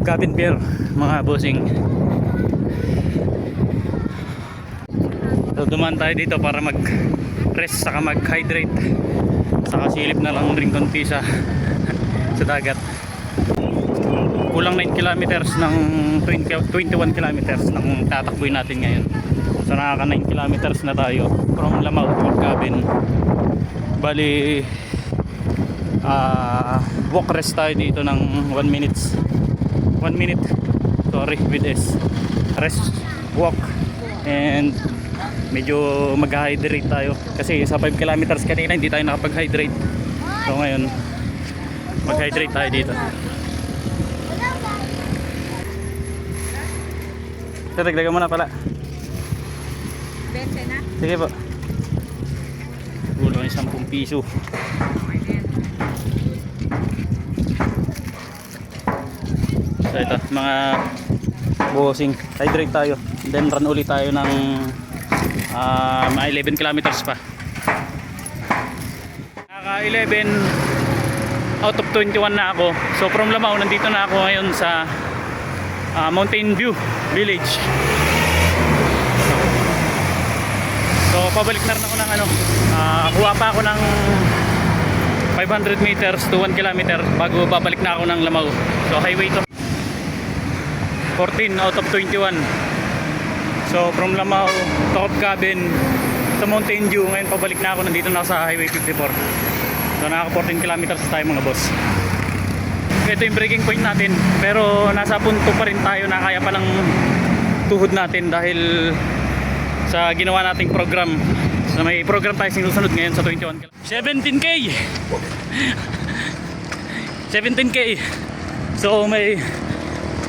cabin pier mga bossing. So dumaan tayo dito para mag rest saka mag hydrate, saka silip na lang rin konti sa dagat. Kulang 9 kilometers ng 21 kilometers ng tatakbuhin natin ngayon. So nakaka 9 kilometers na tayo from Lamao to Cabin. Bali walk rest tayo dito ng 1 minute, sorry, with S, rest, walk, and medyo mag-hydrate tayo kasi sa 5 kilometers kanina hindi tayo nakapag-hydrate. So ngayon mag-hydrate tayo dito. Tatagdagan mo na pala. 20 na? Sige po. Ulo ng 10 piso. So ito mga bossing, hydrate tayo, then run ulit tayo ng mga 11 kilometers pa. Naka 11 out of 21 na ako. So from Lamao nandito na ako ngayon sa Mountain View Village. So pabalik na rin ako ng kuha pa ako ng 500 meters to 1 kilometer bago babalik na ako ng Lamao. So highway to, 14 out of 21. So from Lamao to Cabin to Mountain View, ngayon pabalik na ako, nandito na ako sa highway 54. So nakaka 14 kilometers tayo mga boss. Ito yung breaking point natin, pero nasa punto pa rin tayo na kaya pa ng tuhod natin dahil sa ginawa nating program. So may program tayo sinusunod ngayon sa 21 km. 17k 17k. So may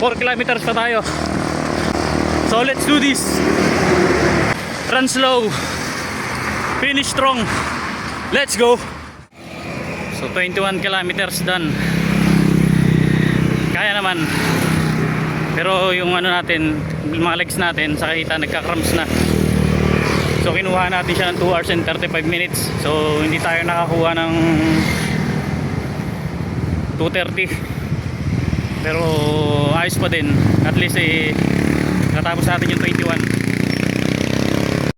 4 kilometers pa tayo. So let's do this. Run slow, finish strong. Let's go. So 21 kilometers done. Kaya naman. Pero yung natin, mga legs natin sa kahita nagka-cramps na. So kinuha natin siya ng 2 hours and 35 minutes. So hindi tayo nakakuha ng 2:30. Pero ayos pa din. At least natapos natin yung 21.